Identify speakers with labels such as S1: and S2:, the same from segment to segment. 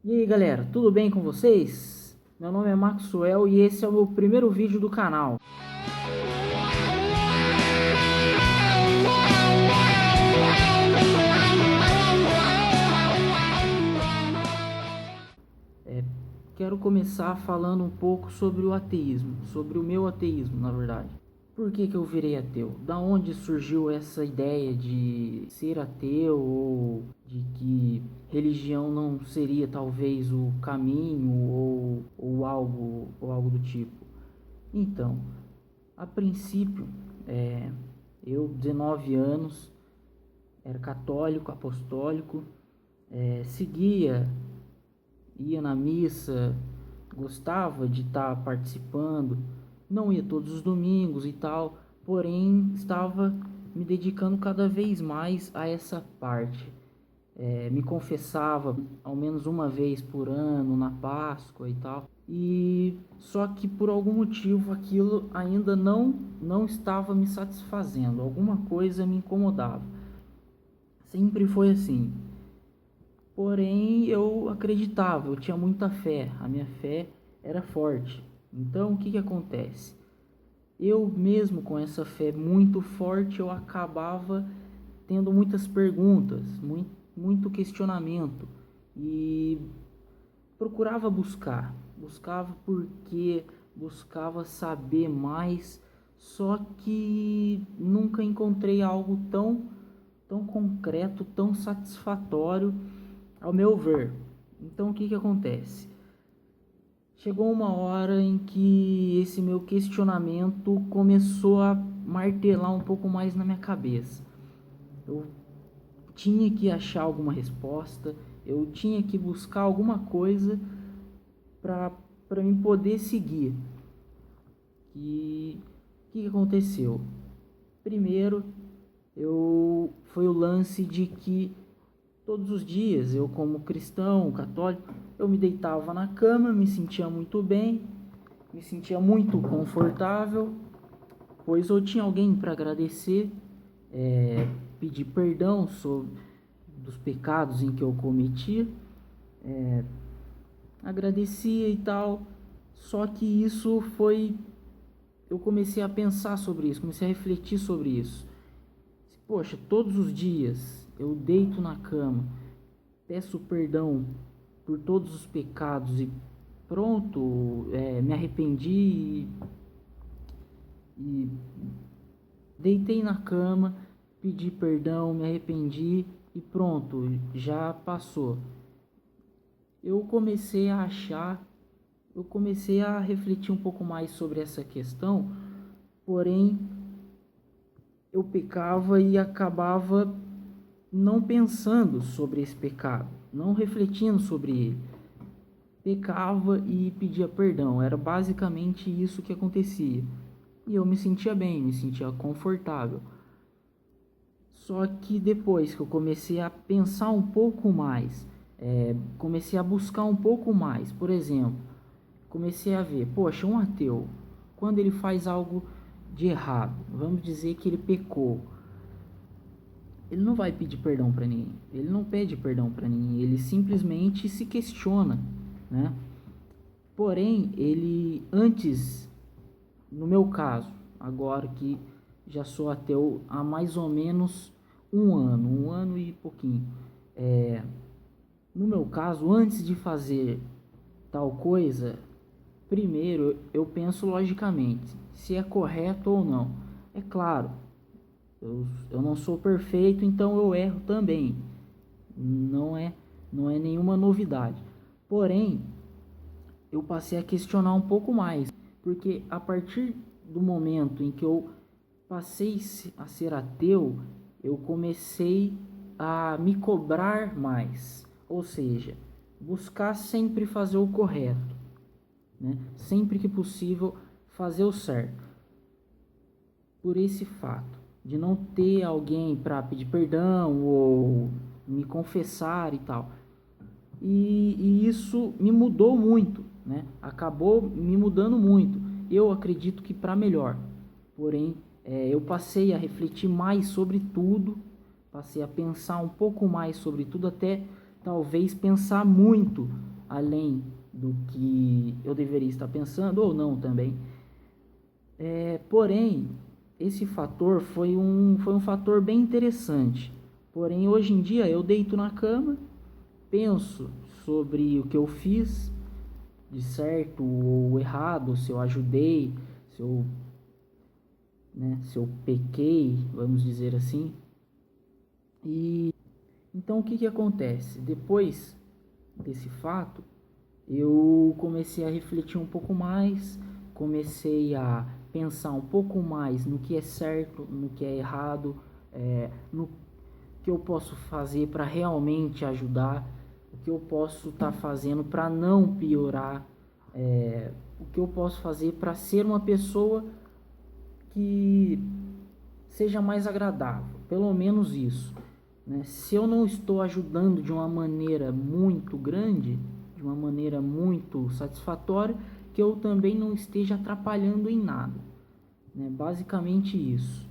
S1: E aí galera, tudo bem com vocês? Meu nome é Maxwell e esse é o meu primeiro vídeo do canal. Quero começar falando um pouco sobre o ateísmo, sobre o meu ateísmo, na verdade. Por que eu virei ateu? Da onde surgiu essa ideia de ser ateu ou de que religião não seria talvez o caminho ou algo do tipo? Então, a princípio, eu, 19 anos, era católico, apostólico, seguia, ia na missa, gostava de estar participando, não ia todos os domingos e tal, porém estava me dedicando cada vez mais a essa parte. Me confessava ao menos uma vez por ano na Páscoa e tal, e só que por algum motivo aquilo ainda não estava me satisfazendo, alguma coisa me incomodava. Sempre foi assim. Porém, eu acreditava, eu tinha muita fé, a minha fé era forte. Então, o que que acontece? Eu mesmo com essa fé muito forte, eu acabava tendo muitas perguntas, muito questionamento e buscava porque buscava saber mais, só que nunca encontrei algo tão concreto, tão satisfatório ao meu ver. Então o que que acontece? Chegou uma hora em que esse meu questionamento começou a martelar um pouco mais na minha cabeça. Eu tinha que achar alguma resposta, eu tinha que buscar alguma coisa para mim poder seguir. E o que aconteceu? Primeiro, foi o lance de que todos os dias eu, como cristão, católico, eu me deitava na cama, me sentia muito bem, me sentia muito confortável, pois eu tinha alguém para agradecer, pedir perdão dos pecados em que eu cometi, agradecia e tal. Só que eu comecei a pensar sobre isso, comecei a refletir sobre isso. Poxa, todos os dias eu deito na cama, peço perdão por todos os pecados e pronto, me arrependi e deitei na cama, pedi perdão, me arrependi e pronto, já passou. Eu comecei a achar, eu comecei a refletir um pouco mais sobre essa questão, porém eu pecava e acabava não pensando sobre esse pecado, não refletindo sobre ele. Pecava e pedia perdão, era basicamente isso que acontecia. E eu me sentia bem, me sentia confortável. Só que depois que eu comecei a pensar um pouco mais, comecei a buscar um pouco mais, por exemplo, comecei a ver, poxa, um ateu, quando ele faz algo de errado, vamos dizer que ele pecou, ele não vai pedir perdão para ninguém, ele não pede perdão para ninguém, ele simplesmente se questiona, né? Porém, ele antes, no meu caso, agora que já sou ateu há mais ou menos um ano e pouquinho, no meu caso, antes de fazer tal coisa, primeiro eu penso logicamente se é correto ou não. É claro, eu não sou perfeito, então eu erro também. Não é, não é nenhuma novidade. Porém, eu passei a questionar um pouco mais, porque a partir do momento em que eu passei a ser ateu, eu comecei a me cobrar mais, ou seja, buscar sempre fazer o correto, né? Sempre que possível fazer o certo. Por esse fato de não ter alguém para pedir perdão ou me confessar e tal. E isso me mudou muito, né? Acabou me mudando muito. Eu acredito que para melhor. Porém, eu passei a refletir mais sobre tudo, passei a pensar um pouco mais sobre tudo, até talvez pensar muito além do que eu deveria estar pensando, ou não também. Porém, esse fator foi um fator bem interessante. Porém, hoje em dia eu deito na cama, penso sobre o que eu fiz de certo ou errado, se eu ajudei, se eu, se eu pequei, vamos dizer assim. E então o que acontece? Depois desse fato, eu comecei a refletir um pouco mais, comecei a pensar um pouco mais no que é certo, no que é errado, no que eu posso fazer para realmente ajudar, o que eu posso estar fazendo para não piorar, o que eu posso fazer para ser uma pessoa que seja mais agradável, pelo menos isso. Se eu não estou ajudando de uma maneira muito grande, de uma maneira muito satisfatória, que eu também não esteja atrapalhando em nada. Basicamente isso.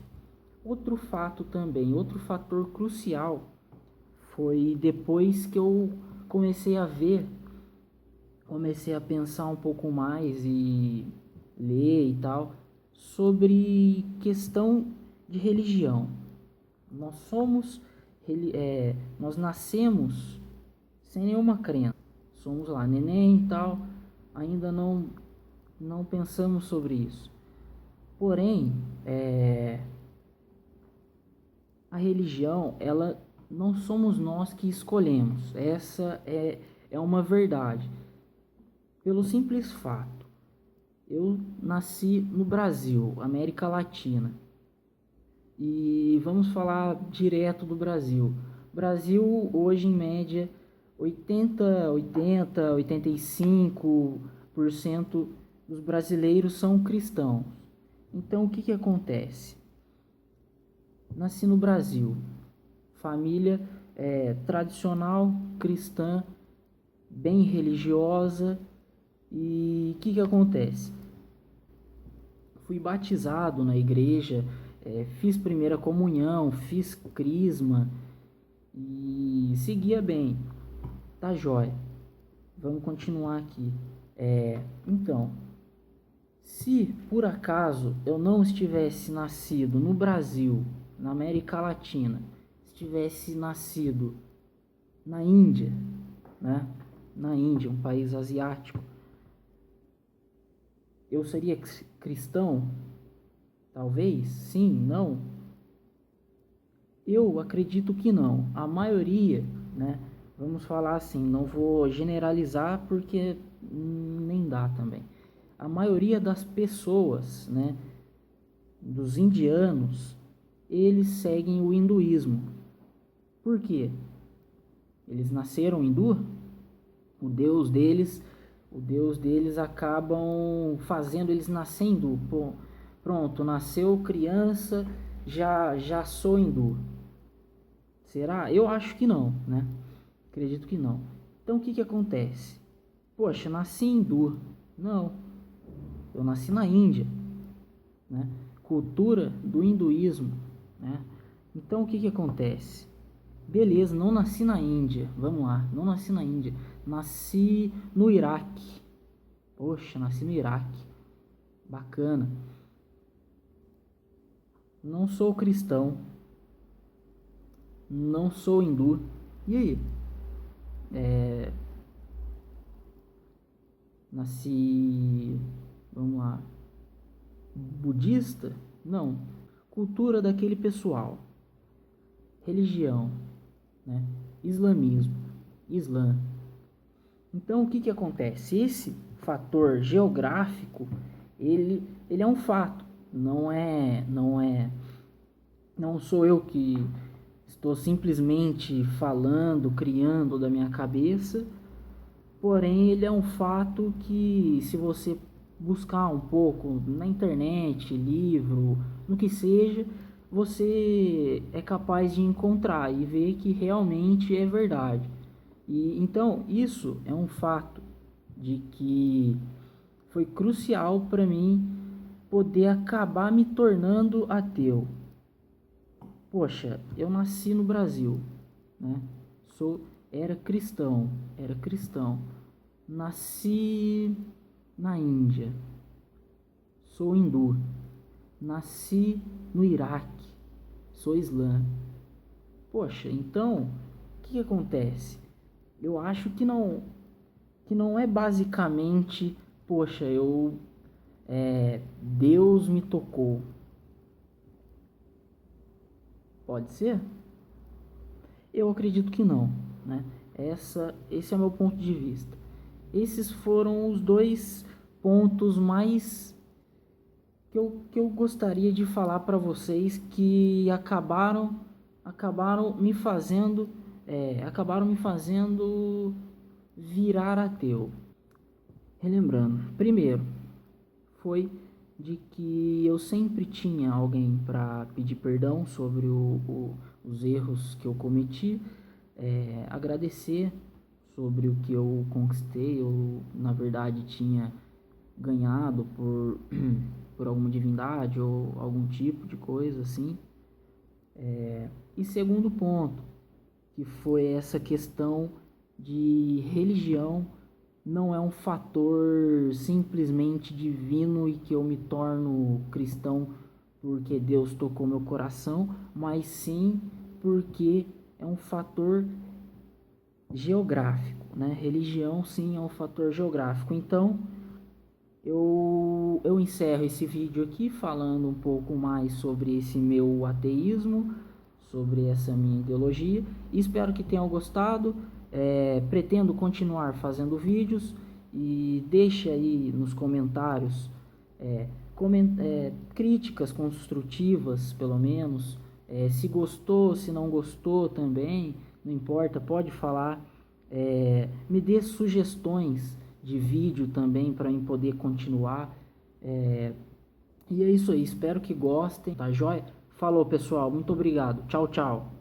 S1: Outro fato também, outro fator crucial foi depois que eu comecei a ver, comecei a pensar um pouco mais e ler e tal, sobre questão de religião. Nós somos, nós nascemos sem nenhuma crença. Somos lá, neném e tal, ainda não pensamos sobre isso. Porém, a religião, ela não somos nós que escolhemos. Essa é uma verdade. Pelo simples fato, eu nasci no Brasil, América Latina. E vamos falar direto do Brasil. Brasil hoje em média 85% dos brasileiros são cristãos. Então o que acontece? Nasci no Brasil, família tradicional, cristã, bem religiosa. E o que acontece? Fui batizado na igreja, fiz primeira comunhão, fiz crisma e seguia bem. Tá jóia. Vamos continuar aqui. Então, se por acaso eu não estivesse nascido no Brasil, na América Latina, estivesse nascido na Índia, né? Na Índia, um país asiático, eu seria cristão? Talvez, sim, não. Eu acredito que não. A maioria, vamos falar assim, não vou generalizar porque nem dá também. A maioria das pessoas, dos indianos, eles seguem o hinduísmo. Por quê? Eles nasceram hindu, o deus deles acabam fazendo eles nascer hindu. Pronto, nasceu criança, já sou hindu. Será? Eu acho que não, Acredito que não. Então o que acontece? Poxa, nasci hindu. Não, eu nasci na Índia, Cultura do hinduísmo, Então o que acontece? Beleza, não nasci na Índia, vamos lá, não nasci na Índia, nasci no Iraque. Poxa, nasci no Iraque, bacana. Não sou cristão, não sou hindu. E aí? Nasci, vamos lá, budista? Não. Cultura daquele pessoal. Religião, Islamismo, Islã. Então o que acontece? Esse fator geográfico, ele é um fato. Não sou eu que estou simplesmente falando, criando da minha cabeça. Porém, ele é um fato que, se você buscar um pouco na internet, livro, no que seja, você é capaz de encontrar e ver que realmente é verdade. E então, isso é um fato de que foi crucial para mim poder acabar me tornando ateu. Poxa, eu nasci no Brasil, era cristão. Nasci na Índia, sou hindu. Nasci no Iraque, sou islã. Poxa, então, o que acontece? Eu acho que não é basicamente, poxa, Deus me tocou. Pode ser? Eu acredito que não, né? Esse é o meu ponto de vista. Esses foram os dois pontos mais que eu gostaria de falar para vocês que acabaram me fazendo virar ateu. Relembrando, primeiro foi de que eu sempre tinha alguém para pedir perdão sobre os erros que eu cometi, agradecer sobre o que eu conquistei, eu na verdade tinha ganhado por alguma divindade ou algum tipo de coisa assim. E segundo ponto, que foi essa questão de religião não é um fator simplesmente divino e que eu me torno cristão porque Deus tocou meu coração, mas sim porque é um fator geográfico, né? Religião sim é um fator geográfico. Então, eu encerro esse vídeo aqui falando um pouco mais sobre esse meu ateísmo, sobre essa minha ideologia. Espero que tenham gostado. Pretendo continuar fazendo vídeos e deixe aí nos comentários críticas construtivas, pelo menos. Se gostou, se não gostou também, não importa, pode falar. Me dê sugestões de vídeo também para eu poder continuar. E é isso aí, espero que gostem, tá joia? Falou pessoal, muito obrigado, tchau, tchau.